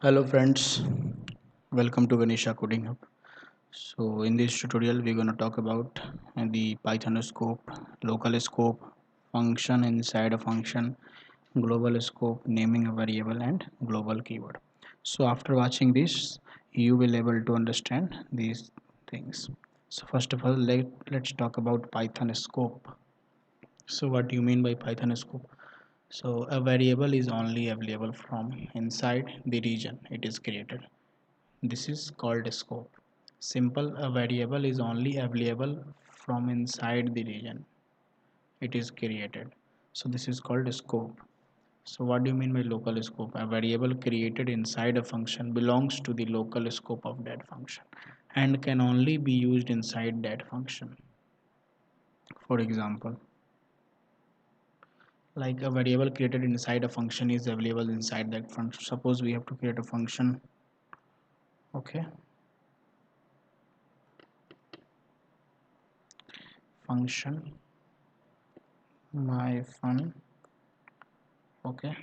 Hello friends, welcome to Ganesha Coding Hub. So in this tutorial we're going to talk about the Python scope, local scope, function inside a function, global scope, naming a variable and global keyword. So after watching this you will able to understand these things. So first of all let's talk about Python scope. So what do you mean by Python scope? So a variable is only available from inside the region it is created. This is called a scope. Simple, a variable is only available from inside the region it is created. So this is called a scope. So what do you mean by local scope? A variable created inside a function belongs to the local scope of that function and can only be used inside that function. For example, like a variable created inside a function is available inside that function. Suppose we have to create a function. Okay, function my fun. Okay,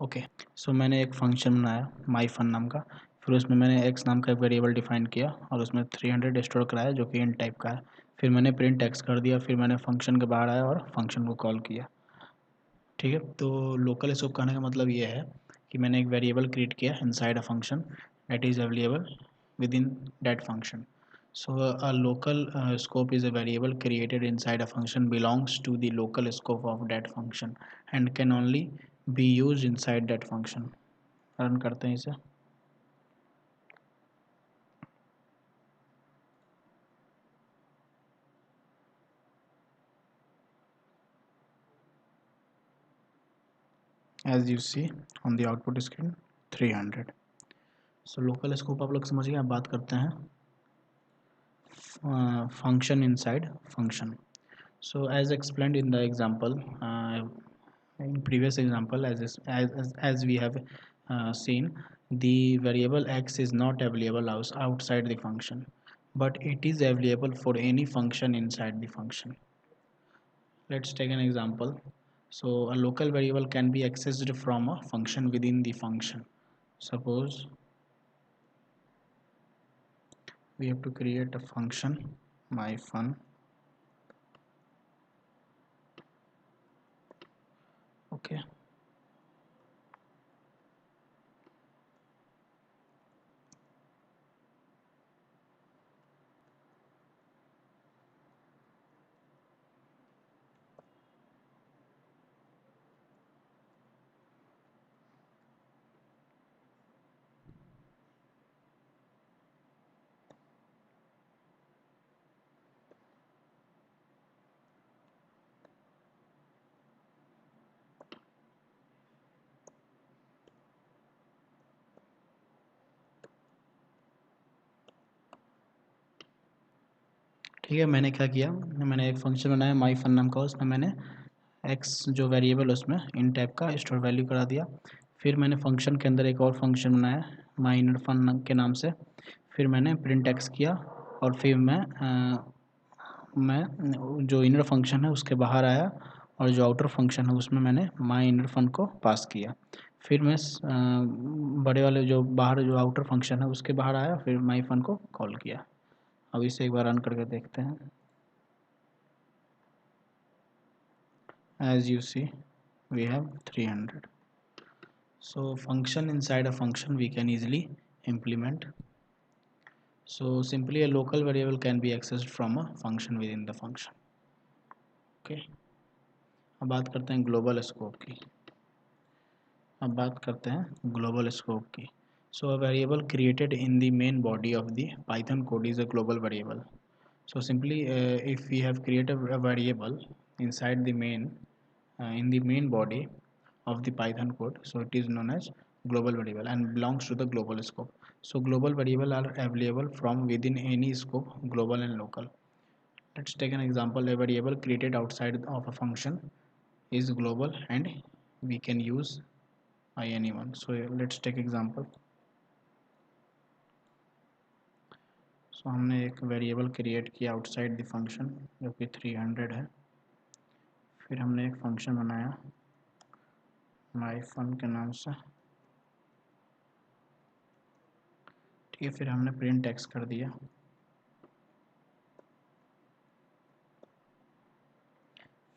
okay. So मैंने एक function बनाया माई fun नाम का, फिर उसमें मैंने x नाम का एक वेरिएबल डिफाइन किया और उसमें 300 स्टोर कराया जो कि int टाइप का है। फिर मैंने प्रिंट एक्स कर दिया, फिर मैंने फंक्शन के बाहर आया और फंक्शन को कॉल किया। ठीक है, तो लोकल स्कोप कहने का मतलब ये है कि मैंने एक वेरिएबल क्रिएट किया inside a function that is available with in that function. So a local scope is a variable created inside a function belongs to the local scope of that function and can only be used inside that function. Run करते हैं इसे. As you see on the output screen 300. So local scope आप लोग समझ गए. अब बात करते हैं function inside function. So as explained in the example, in previous example, as we have seen, the variable x is not available outside the function, but it is available for any function inside the function. Let's take an example. So a local variable can be accessed from a function within the function. Suppose we have to create a function my fun. Okay, ठीक है. मैंने क्या किया, मैंने एक function बनाया माई fun नाम का, उसमें मैंने एक्स जो वेरिएबल उसमें इन टाइप का स्टोर वैल्यू करा दिया. फिर मैंने फंक्शन के अंदर एक और फंक्शन बनाया माई इनर फन के नाम से. फिर मैंने प्रिंट एक्स किया और फिर मैं जो इनर फंक्शन है उसके बाहर आया और जो आउटर फंक्शन है उसमें मैंने माई इनर फन को पास किया. फिर मैं बड़े वाले जो बाहर जो आउटर फंक्शन है उसके बाहर आया, फिर माई फन को कॉल किया. अब इसे एक बार रन करके देखते हैं. As you see we have 300. So function inside a function we can easily implement. So simply a local variable can be accessed from a function within the function. Okay, अब बात करते हैं ग्लोबल स्कोप की. Global scope की. So a variable created in the main body of the Python code is a global variable. So simply if we have created a variable inside the main in the main body of the Python code, so it is known as global variable and belongs to the global scope. So global variable are available from within any scope, global and local. Let's take an example. A variable created outside of a function is global and we can use anyone. So let's take example. So हमने एक variable create किया outside the function जो कि 300 है। फिर हमने एक function बनाया माई फन के नाम से, ठीक है। फिर हमने प्रिंट एक्स कर दिया।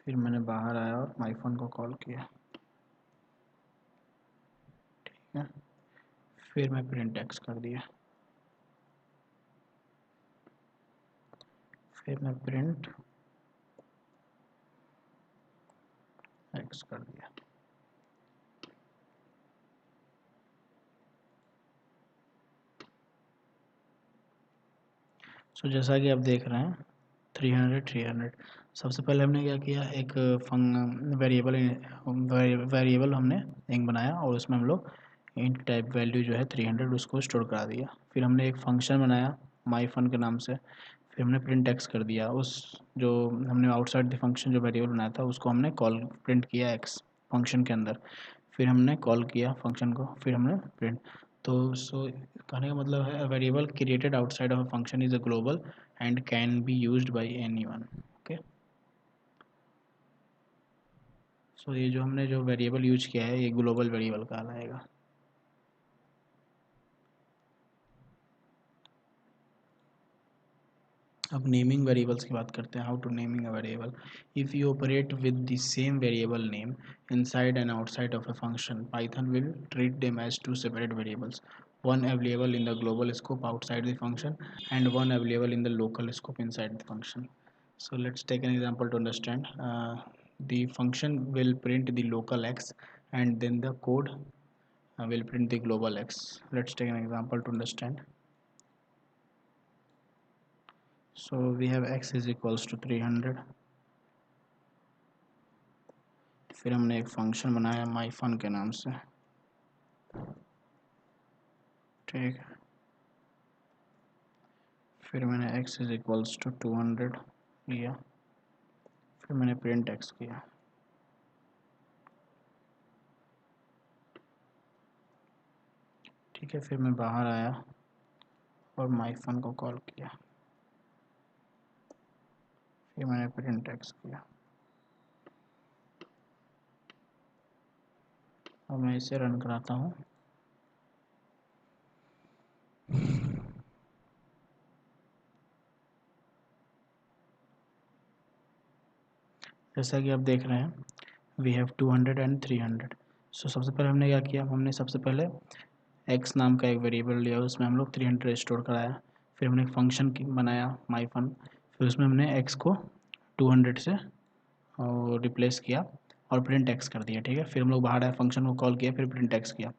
फिर मैंने बाहर आया और माई फन को कॉल किया, ठीक है। फिर मैं प्रिंट एक्स कर दिया। फिर मैं प्रिंट एक्स कर दिया। सो जैसा कि आप देख रहे हैं 300 सबसे पहले हमने क्या किया, एक वेरिएबल हमने एक बनाया और उसमें हम लोग इंट टाइप वैल्यू जो है 300 उसको स्टोर करा दिया। फिर हमने एक फंक्शन बनाया माई फन के नाम से। फिर हमने प्रिंट एक्स कर दिया। उस जो हमने आउटसाइड द फंक्शन जो वेरिएबल बनाया था उसको हमने कॉल प्रिंट किया एक्स फंक्शन के अंदर। फिर हमने कॉल किया फंक्शन को, फिर हमने प्रिंट। तो सो कहने का मतलब है variable created outside of a function is a global and can be used by anyone. Okay, so ये जो हमने जो वेरिएबल यूज किया है ये ग्लोबल वेरिएबल कहलाएगा। अब नेमिंग वेरिएबल्स की बात करते हैं। How to naming a variable. If you operate with the same variable name inside and outside of a function, Python will treat them as two separate variables, one available in the global scope outside the function and one available in the local scope inside the function. So let's take an example to understand. The function will print the local x and then the code will print the global x. Let's take an example to understand. So we have x is equals to 300। फिर हमने एक function बनाया माई fun के नाम से, ठीक है। फिर मैंने x इज इक्वल्स टू 200 लिया। फिर मैंने प्रिंट x किया, ठीक है। फिर मैं बाहर आया और माई फन को कॉल किया। फिर मैंने प्रिंट x किया। और मैं इसे रन कराता हूँ। जैसा कि आप देख रहे हैं वी हैव 200 एंड 300। सो सबसे पहले हमने क्या किया, हमने सबसे पहले x नाम का एक वेरिएबल लिया, उसमें हम लोग 300 स्टोर कराया। फिर हमने एक फंक्शन बनाया माई फन। फिर उसमें हमने x को 200 से और रिप्लेस किया और प्रिंट एक्स कर दिया, ठीक है। फिर हम लोग बाहर आए फंक्शन को कॉल किया, फिर प्रिंट एक्स किया।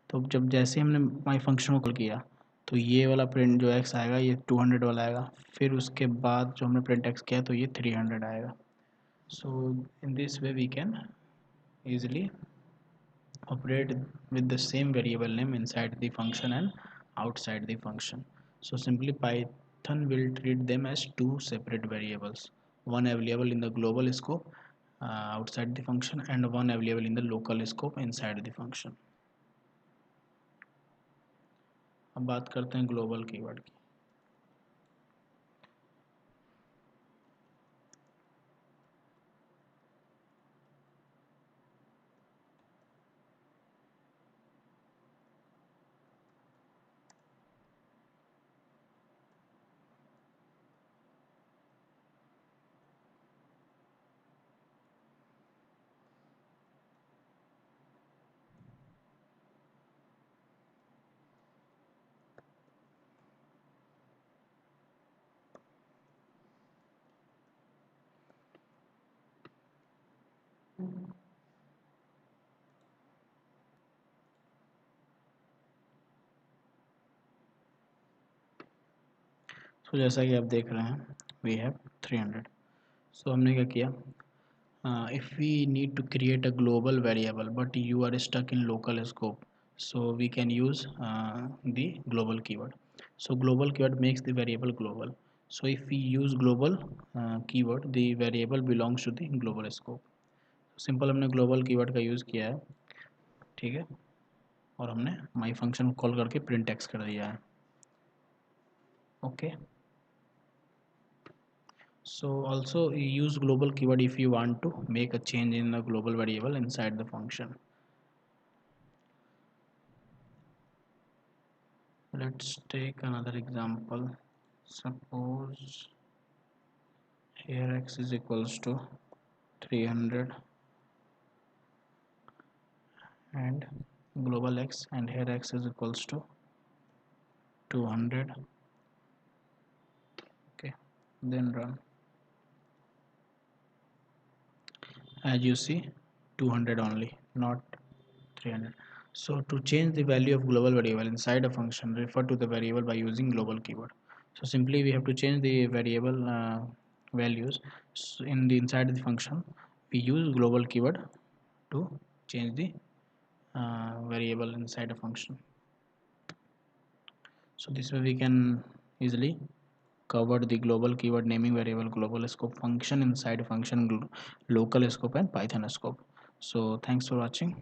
तो जब जैसे हमने माई फंक्शन को कॉल किया तो ये वाला प्रिंट जो एक्स आएगा ये 200 वाला आएगा। फिर उसके बाद जो हमने प्रिंट एक्स किया तो ये 300 आएगा। So in this way we can easily operate with the same variable name inside the function and outside the function. So simply Python will treat them as two separate variables, one available in the global scope outside the function and one available in the local scope inside the function. अब बात करते हैं global keyword की। तो जैसा कि आप देख रहे हैं वी हैव 300। सो हमने क्या किया, if we need to create a global variable but you are stuck in local scope, so we can use the global keyword. So global keyword makes the variable global. So if we use global keyword, the variable belongs to the global scope. Simple हमने global keyword का use किया है, ठीक है, और हमने माई function call करके print x कर दिया है। Okay, so also use global keyword if you want to make a change in the global variable inside the function. Let's take another example. Suppose here x is equals to 300 and global x, and here x is equals to 200. Okay, then run. As you see, 200 only, not 300. So to change the value of global variable inside a function, refer to the variable by using global keyword. So simply we have to change the variable values in the inside the function. We use global keyword to change the variable inside a function. So this way we can easily cover the global keyword, naming variable, global scope, function inside function, local scope and Python scope. So thanks for watching.